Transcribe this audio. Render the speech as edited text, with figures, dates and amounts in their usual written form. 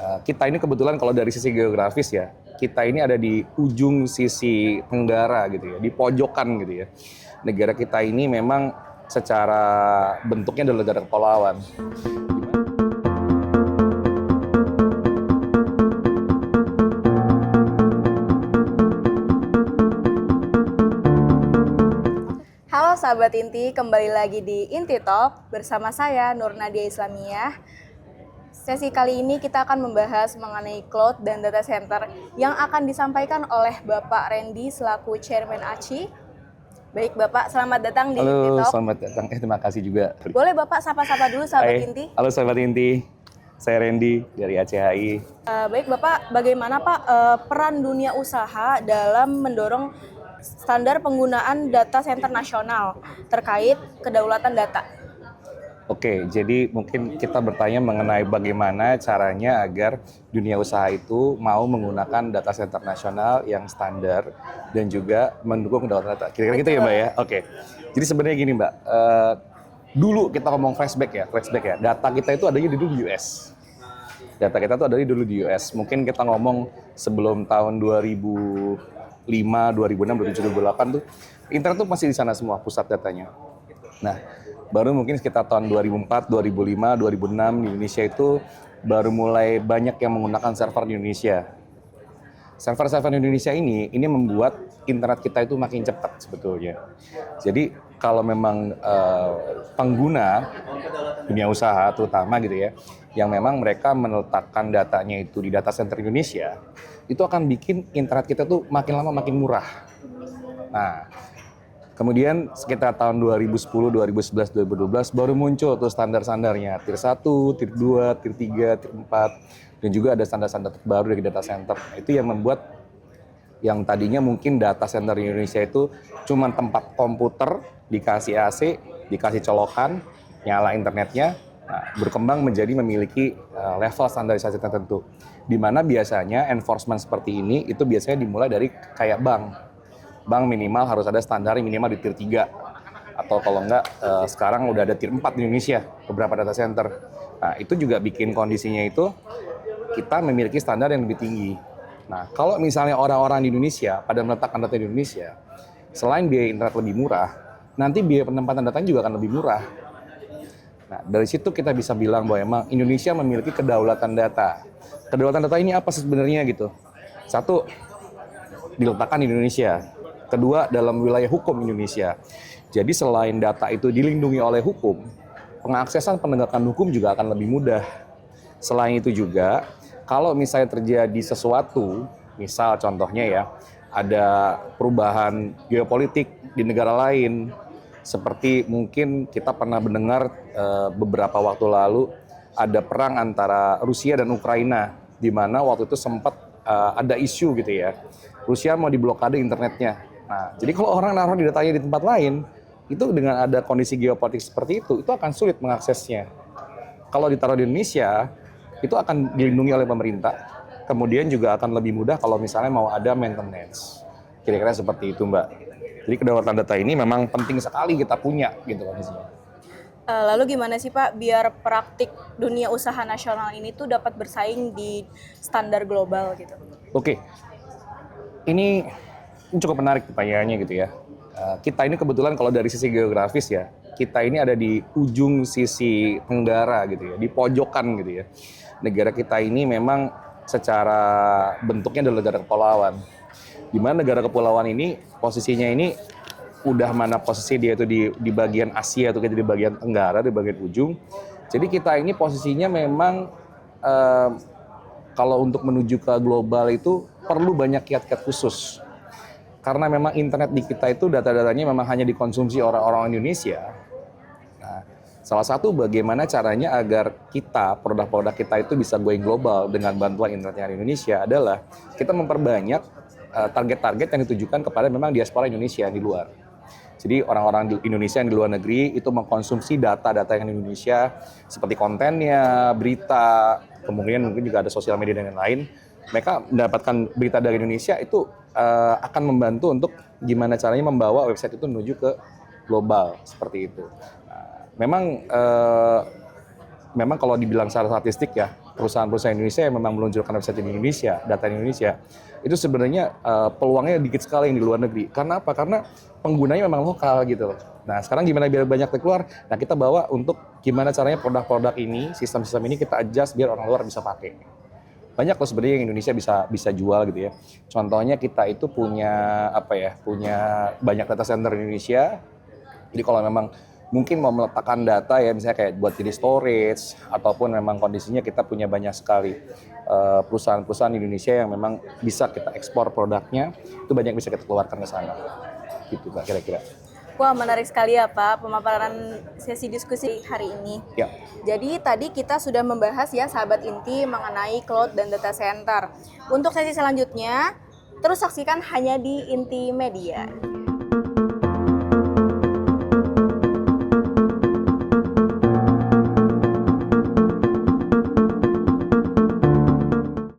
Kita ini kebetulan kalau dari sisi geografis ya, kita ini ada di ujung sisi tenggara gitu ya, di pojokan gitu ya. Negara kita ini memang secara bentuknya adalah negara kepulauan. Halo sahabat Inti, kembali lagi di Inti Talk bersama saya Nur Nadia Islamiyah. Sesi kali ini kita akan membahas mengenai cloud dan data center yang akan disampaikan oleh Bapak Randy selaku Chairman ACI. Baik Bapak, selamat datang di Inti Halo, Talk. selamat datang. Terima kasih juga. Boleh Bapak sapa-sapa dulu sahabat Hai. Inti? Halo sahabat Inti, saya Randy dari ACHI. Baik Bapak, bagaimana Pak peran dunia usaha dalam mendorong standar penggunaan data center nasional terkait kedaulatan data? Oke, jadi mungkin kita bertanya mengenai bagaimana caranya agar dunia usaha itu mau menggunakan data center nasional yang standar dan juga mendukung kedaulatan data. Kira-kira gitu ya Mbak ya? Oke, jadi sebenarnya gini Mbak, dulu kita ngomong flashback ya, data kita itu adanya dulu di US. Data kita tuh adanya dulu di US. Mungkin kita ngomong sebelum tahun 2005, 2006, 2007, 2008 tuh internet tuh masih di sana semua pusat datanya. Nah, baru mungkin sekitar tahun 2004, 2005, 2006 di Indonesia itu baru mulai banyak yang menggunakan server di Indonesia. Server-server di Indonesia ini membuat internet kita itu makin cepat sebetulnya. Jadi kalau memang pengguna dunia usaha terutama gitu ya, yang memang mereka meletakkan datanya itu di data center Indonesia, itu akan bikin internet kita tuh makin lama makin murah. Nah, kemudian sekitar tahun 2010, 2011, 2012 baru muncul tuh standar-standarnya, tier 1, tier 2, tier 3, tier 4, dan juga ada standar-standar terbaru dari data center. Itu yang membuat yang tadinya mungkin data center di Indonesia itu cuma tempat komputer, dikasih AC, dikasih colokan, nyala internetnya, nah, berkembang menjadi memiliki level standarisasi tertentu. Di mana biasanya enforcement seperti ini itu biasanya dimulai dari kayak bank. Bank minimal harus ada standar minimal di tier 3. Atau kalau enggak, sekarang udah ada tier 4 di Indonesia, beberapa data center. Nah, itu juga bikin kondisinya itu kita memiliki standar yang lebih tinggi. Nah, kalau misalnya orang-orang di Indonesia pada meletakkan data di Indonesia, selain biaya internet lebih murah, nanti biaya penempatan datanya juga akan lebih murah. Nah, dari situ kita bisa bilang bahwa emang Indonesia memiliki kedaulatan data. Kedaulatan data ini apa sebenarnya gitu? Satu, diletakkan di Indonesia. Kedua, dalam wilayah hukum Indonesia. Jadi selain data itu dilindungi oleh hukum, pengaksesan penegakan hukum juga akan lebih mudah. Selain itu juga, kalau misalnya terjadi sesuatu, misal contohnya ya, ada perubahan geopolitik di negara lain, seperti mungkin kita pernah mendengar beberapa waktu lalu ada perang antara Rusia dan Ukraina, di mana waktu itu sempat ada isu gitu ya, Rusia mau diblokade internetnya. Nah, jadi kalau orang naruh di datanya di tempat lain, itu dengan ada kondisi geopolitik seperti itu akan sulit mengaksesnya. Kalau ditaruh di Indonesia, itu akan dilindungi oleh pemerintah, kemudian juga akan lebih mudah kalau misalnya mau ada maintenance. Kira-kira seperti itu Mbak. Jadi kedaulatan data ini memang penting sekali kita punya gitu kondisinya. Lalu gimana sih Pak biar praktik dunia usaha nasional ini tuh dapat bersaing di standar global gitu? Oke, ini cukup menarik pertanyaannya gitu ya. Kita ini kebetulan kalau dari sisi geografis ya, kita ini ada di ujung sisi tenggara gitu ya, di pojokan gitu ya. Negara kita ini memang secara bentuknya adalah negara kepulauan. Di mana negara kepulauan ini posisinya ini udah mana posisi dia itu di bagian Asia atau di bagian tenggara, di bagian ujung. Jadi kita ini posisinya memang kalau untuk menuju ke global itu perlu banyak kiat-kiat khusus. Karena memang internet di kita itu data-datanya memang hanya dikonsumsi orang-orang Indonesia. Nah, salah satu bagaimana caranya agar kita, produk-produk kita itu bisa going global dengan bantuan internetnya di Indonesia adalah kita memperbanyak target-target yang ditujukan kepada memang diaspora Indonesia di luar. Jadi orang-orang di Indonesia yang di luar negeri itu mengkonsumsi data-data yang di Indonesia seperti kontennya, berita, kemudian mungkin juga ada sosial media dan lain-lain. Mereka mendapatkan berita dari Indonesia itu akan membantu untuk gimana caranya membawa website itu menuju ke global seperti itu. Memang kalau dibilang secara statistik ya, perusahaan-perusahaan Indonesia yang memang meluncurkan website di Indonesia, data di Indonesia, itu sebenarnya peluangnya dikit sekali yang di luar negeri. Karena apa? Karena penggunanya memang lokal gitu loh. Nah sekarang gimana biar banyak keluar? Nah kita bawa untuk gimana caranya produk-produk ini, sistem-sistem ini kita adjust biar orang luar bisa pakai. Banyak loh sebenarnya yang Indonesia bisa jual gitu ya. Contohnya kita itu punya punya banyak data center di Indonesia. Jadi kalau memang mungkin mau meletakkan data ya, misalnya kayak buat jadi storage, ataupun memang kondisinya kita punya banyak sekali perusahaan-perusahaan di Indonesia yang memang bisa kita ekspor produknya, itu banyak bisa kita keluarkan ke sana. Gitu Kak kira-kira. Wah, menarik sekali ya Pak pemaparan sesi diskusi hari ini. Ya. Jadi tadi kita sudah membahas ya sahabat inti mengenai cloud dan data center. Untuk sesi selanjutnya, terus saksikan hanya di Inti Media.